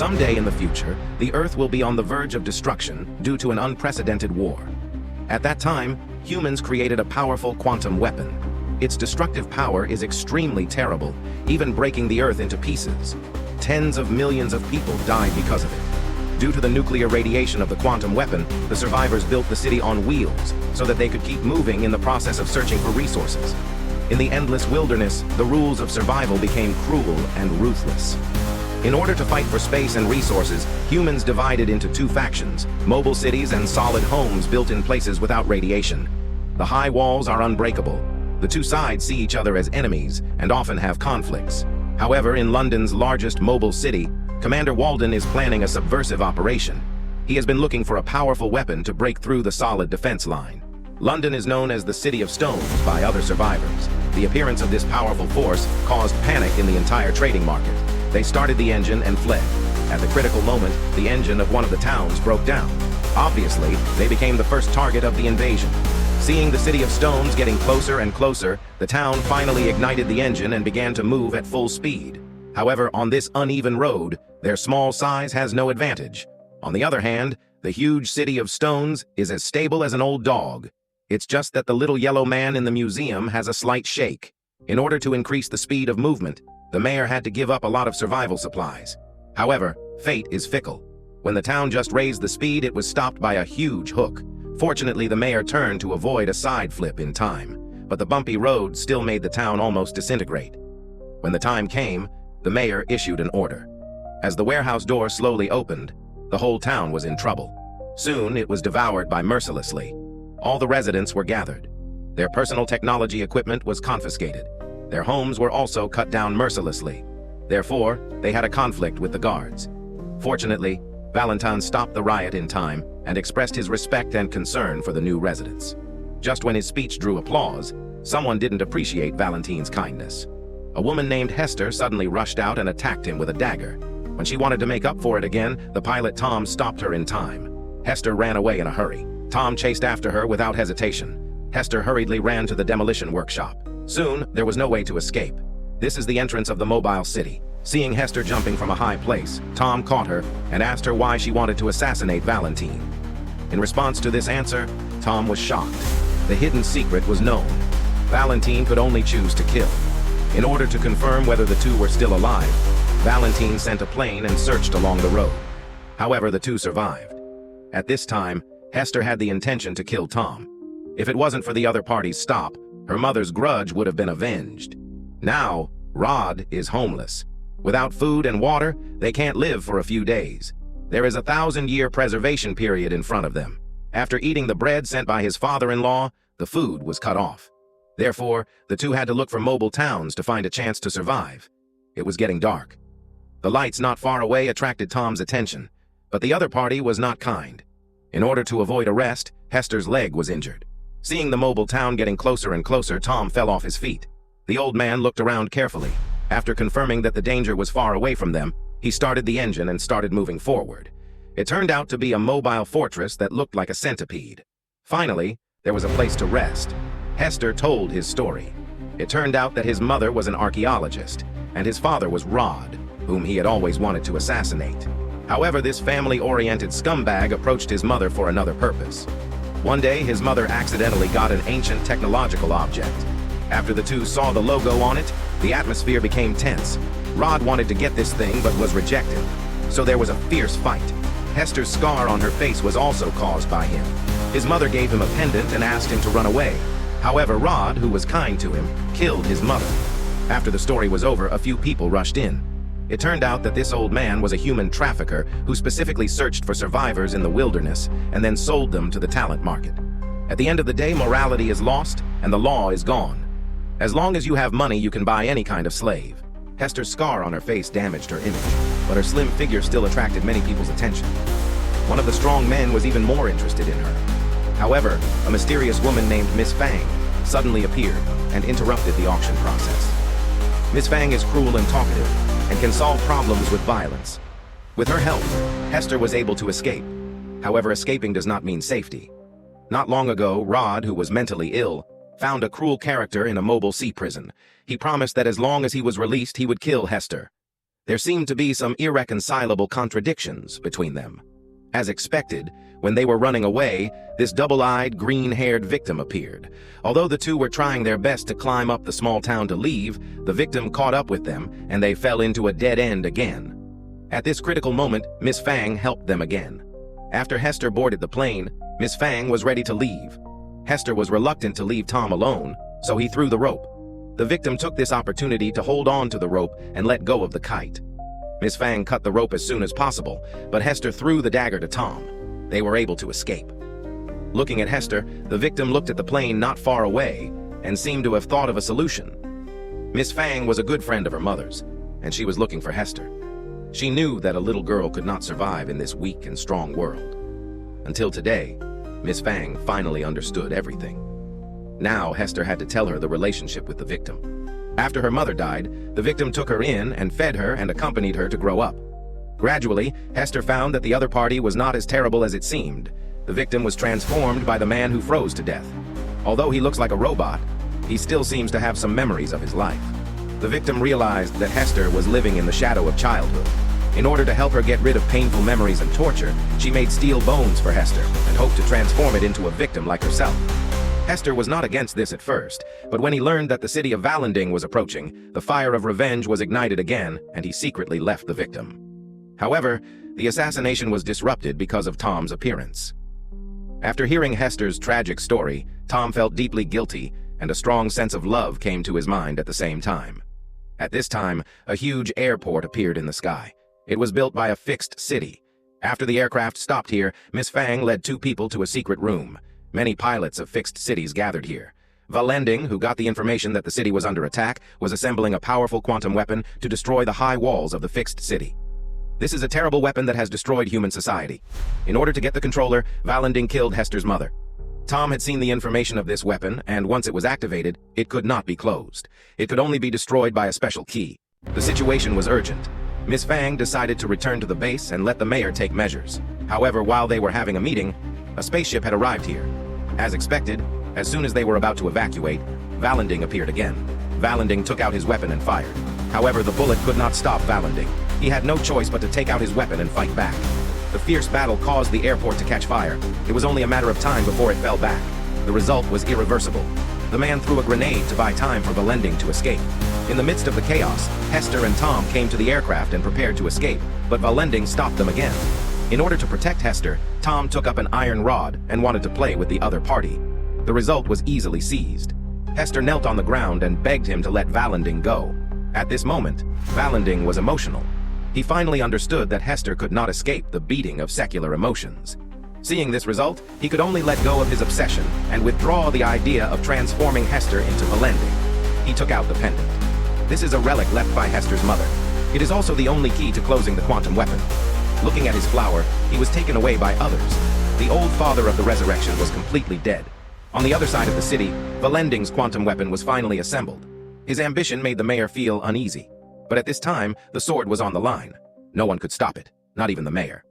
Someday in the future, the Earth will be on the verge of destruction due to an unprecedented war. At that time, humans created a powerful quantum weapon. Its destructive power is extremely terrible, even breaking the Earth into pieces. Tens of millions of people died because of it. Due to the nuclear radiation of the quantum weapon, the survivors built the city on wheels so that they could keep moving in the process of searching for resources. In the endless wilderness, the rules of survival became cruel and ruthless. In order to fight for space and resources, humans divided into two factions: mobile cities and solid homes built in places without radiation. The high walls are unbreakable. The two sides see each other as enemies and often have conflicts. However, in London's largest mobile city, Commander Walden is planning a subversive operation. He has been looking for a powerful weapon to break through the solid defense line. London is known as the City of Stones by other survivors. The appearance of this powerful force caused panic in the entire trading market. They started the engine and fled. At the critical moment, the engine of one of the towns broke down. Obviously, they became the first target of the invasion. Seeing the City of Stones getting closer and closer, the town finally ignited the engine and began to move at full speed. However, on this uneven road, their small size has no advantage. On the other hand, the huge City of Stones is as stable as an old dog. It's just that the little yellow man in the museum has a slight shake. In order to increase the speed of movement, the mayor had to give up a lot of survival supplies. However, fate is fickle. When the town just raised the speed, it was stopped by a huge hook. Fortunately, the mayor turned to avoid a side flip in time, but the bumpy road still made the town almost disintegrate. When the time came, the mayor issued an order. As the warehouse door slowly opened, the whole town was in trouble. Soon, it was devoured by mercilessly. All the residents were gathered. Their personal technology equipment was confiscated. Their homes were also cut down mercilessly. Therefore, they had a conflict with the guards. Fortunately, Valentine stopped the riot in time and expressed his respect and concern for the new residents. Just when his speech drew applause, someone didn't appreciate Valentine's kindness. A woman named Hester suddenly rushed out and attacked him with a dagger. When she wanted to make up for it again, the pilot Tom stopped her in time. Hester ran away in a hurry. Tom chased after her without hesitation. Hester hurriedly ran to the demolition workshop. Soon, there was no way to escape. This is the entrance of the mobile city. Seeing Hester jumping from a high place, Tom caught her and asked her why she wanted to assassinate Valentine. In response to this answer, Tom was shocked. The hidden secret was known. Valentine could only choose to kill. In order to confirm whether the two were still alive, Valentine sent a plane and searched along the road. However, the two survived. At this time, Hester had the intention to kill Tom. If it wasn't for the other party's stop, her mother's grudge would have been avenged. Now, Rod is homeless. Without food and water, they can't live for a few days. There is a 1,000-year preservation period in front of them. After eating the bread sent by his father-in-law, the food was cut off. Therefore, the two had to look for mobile towns to find a chance to survive. It was getting dark. The lights not far away attracted Tom's attention, but the other party was not kind. In order to avoid arrest, Hester's leg was injured. Seeing the mobile town getting closer and closer, Tom fell off his feet. The old man looked around carefully. After confirming that the danger was far away from them, he started the engine and started moving forward. It turned out to be a mobile fortress that looked like a centipede. Finally, there was a place to rest. Hester told his story. It turned out that his mother was an archaeologist, and his father was Rod, whom he had always wanted to assassinate. However, this family-oriented scumbag approached his mother for another purpose. One day, his mother accidentally got an ancient technological object. After the two saw the logo on it, the atmosphere became tense. Rod wanted to get this thing but was rejected. So there was a fierce fight. Hester's scar on her face was also caused by him. His mother gave him a pendant and asked him to run away. However, Rod, who was kind to him, killed his mother. After the story was over, a few people rushed in. It turned out that this old man was a human trafficker who specifically searched for survivors in the wilderness and then sold them to the talent market. At the end of the day, morality is lost and the law is gone. As long as you have money, you can buy any kind of slave. Hester's scar on her face damaged her image, but her slim figure still attracted many people's attention. One of the strong men was even more interested in her. However, a mysterious woman named Miss Fang suddenly appeared and interrupted the auction process. Miss Fang is cruel and talkative and can solve problems with violence. With her help, Hester was able to escape. However, escaping does not mean safety. Not long ago, Rod, who was mentally ill, found a cruel character in a mobile sea prison. He promised that as long as he was released, he would kill Hester. There seemed to be some irreconcilable contradictions between them. As expected, when they were running away, this double-eyed, green-haired victim appeared. Although the two were trying their best to climb up the small town to leave, the victim caught up with them, and they fell into a dead end again. At this critical moment, Miss Fang helped them again. After Hester boarded the plane, Miss Fang was ready to leave. Hester was reluctant to leave Tom alone, so he threw the rope. The victim took this opportunity to hold on to the rope and let go of the kite. Miss Fang cut the rope as soon as possible, but Hester threw the dagger to Tom. They were able to escape. Looking at Hester, the victim looked at the plane not far away and seemed to have thought of a solution. Miss Fang was a good friend of her mother's, and she was looking for Hester. She knew that a little girl could not survive in this weak and strong world. Until today, Miss Fang finally understood everything. Now Hester had to tell her the relationship with the victim. After her mother died, the victim took her in and fed her and accompanied her to grow up. Gradually, Hester found that the other party was not as terrible as it seemed. The victim was transformed by the man who froze to death. Although he looks like a robot, he still seems to have some memories of his life. The victim realized that Hester was living in the shadow of childhood. In order to help her get rid of painful memories and torture, she made steel bones for Hester and hoped to transform it into a victim like herself. Hester was not against this at first, but when he learned that the city of Valending was approaching, the fire of revenge was ignited again, and he secretly left the victim. However, the assassination was disrupted because of Tom's appearance. After hearing Hester's tragic story, Tom felt deeply guilty, and a strong sense of love came to his mind at the same time. At this time, a huge airport appeared in the sky. It was built by a fixed city. After the aircraft stopped here, Miss Fang led two people to a secret room. Many pilots of fixed cities gathered here. Valending, who got the information that the city was under attack, was assembling a powerful quantum weapon to destroy the high walls of the fixed city. This is a terrible weapon that has destroyed human society. In order to get the controller, Valending killed Hester's mother. Tom had seen the information of this weapon, and once it was activated, it could not be closed. It could only be destroyed by a special key. The situation was urgent. Miss Fang decided to return to the base and let the mayor take measures. However, while they were having a meeting, a spaceship had arrived here. As expected, as soon as they were about to evacuate, Valending appeared again. Valending took out his weapon and fired. However, the bullet could not stop Valending. He had no choice but to take out his weapon and fight back. The fierce battle caused the airport to catch fire. It was only a matter of time before it fell back. The result was irreversible. The man threw a grenade to buy time for Valending to escape. In the midst of the chaos, Hester and Tom came to the aircraft and prepared to escape, but Valending stopped them again. In order to protect Hester, Tom took up an iron rod and wanted to play with the other party. The result was easily seized. Hester knelt on the ground and begged him to let Valending go. At this moment, Valending was emotional. He finally understood that Hester could not escape the beating of secular emotions. Seeing this result, he could only let go of his obsession and withdraw the idea of transforming Hester into Valending. He took out the pendant. This is a relic left by Hester's mother. It is also the only key to closing the quantum weapon. Looking at his flower, he was taken away by others. The old father of the resurrection was completely dead. On the other side of the city, Valending's quantum weapon was finally assembled. His ambition made the mayor feel uneasy. But at this time, the sword was on the line. No one could stop it, not even the mayor.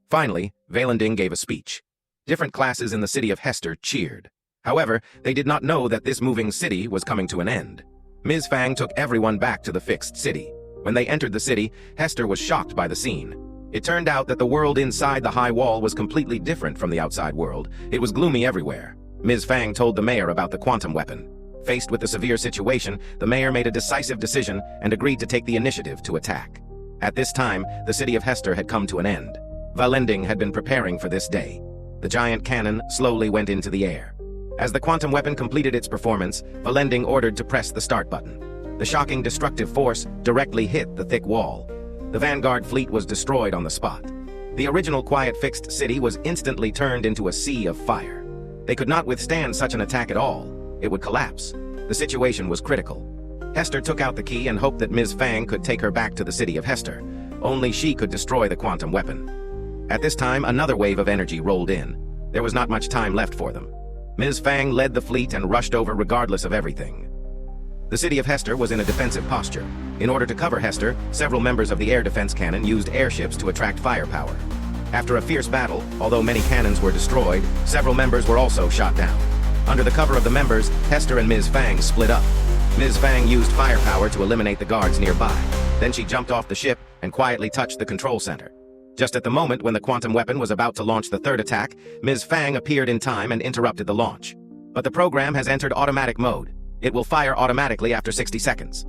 Finally, Valending gave a speech. Different classes in the city of Hester cheered. However, they did not know that this moving city was coming to an end. Ms. Fang took everyone back to the fixed city. When they entered the city, Hester was shocked by the scene. It turned out that the world inside the high wall was completely different from the outside world. It was gloomy everywhere. Ms. Fang told the mayor about the quantum weapon. Faced with the severe situation, the mayor made a decisive decision and agreed to take the initiative to attack. At this time, the city of Hester had come to an end. Valending had been preparing for this day. The giant cannon slowly went into the air. As the quantum weapon completed its performance, Valending ordered to press the start button. The shocking destructive force directly hit the thick wall. The vanguard fleet was destroyed on the spot. The original quiet fixed city was instantly turned into a sea of fire. They could not withstand such an attack at all. It would collapse. The situation was critical. Hester took out the key and hoped that Ms. Fang could take her back to the city of Hester. Only she could destroy the quantum weapon. At this time, another wave of energy rolled in. There was not much time left for them. Ms. Fang led the fleet and rushed over regardless of everything. The city of Hester was in a defensive posture. In order to cover Hester, several members of the air defense cannon used airships to attract firepower. After a fierce battle, although many cannons were destroyed, several members were also shot down. Under the cover of the members, Hester and Ms. Fang split up. Ms. Fang used firepower to eliminate the guards nearby. Then she jumped off the ship and quietly touched the control center. Just at the moment when the quantum weapon was about to launch the third attack, Ms. Fang appeared in time and interrupted the launch. But the program has entered automatic mode. It will fire automatically after 60 seconds.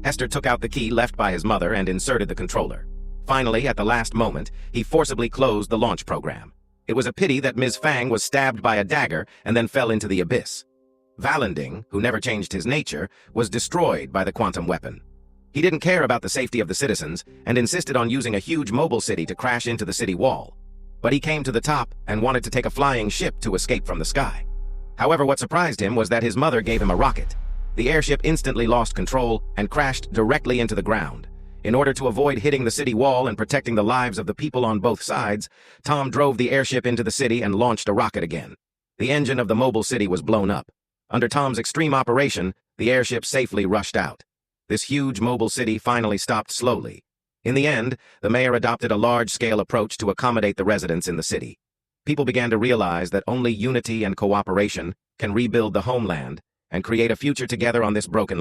Hester took out the key left by his mother and inserted the controller. Finally, at the last moment, he forcibly closed the launch program. It was a pity that Ms. Fang was stabbed by a dagger and then fell into the abyss. Valending, who never changed his nature, was destroyed by the quantum weapon. He didn't care about the safety of the citizens and insisted on using a huge mobile city to crash into the city wall. But he came to the top and wanted to take a flying ship to escape from the sky. However, what surprised him was that his mother gave him a rocket. The airship instantly lost control and crashed directly into the ground. In order to avoid hitting the city wall and protecting the lives of the people on both sides, Tom drove the airship into the city and launched a rocket again. The engine of the mobile city was blown up. Under Tom's extreme operation, the airship safely rushed out. This huge mobile city finally stopped slowly. In the end, the mayor adopted a large-scale approach to accommodate the residents in the city. People began to realize that only unity and cooperation can rebuild the homeland and create a future together on this broken land.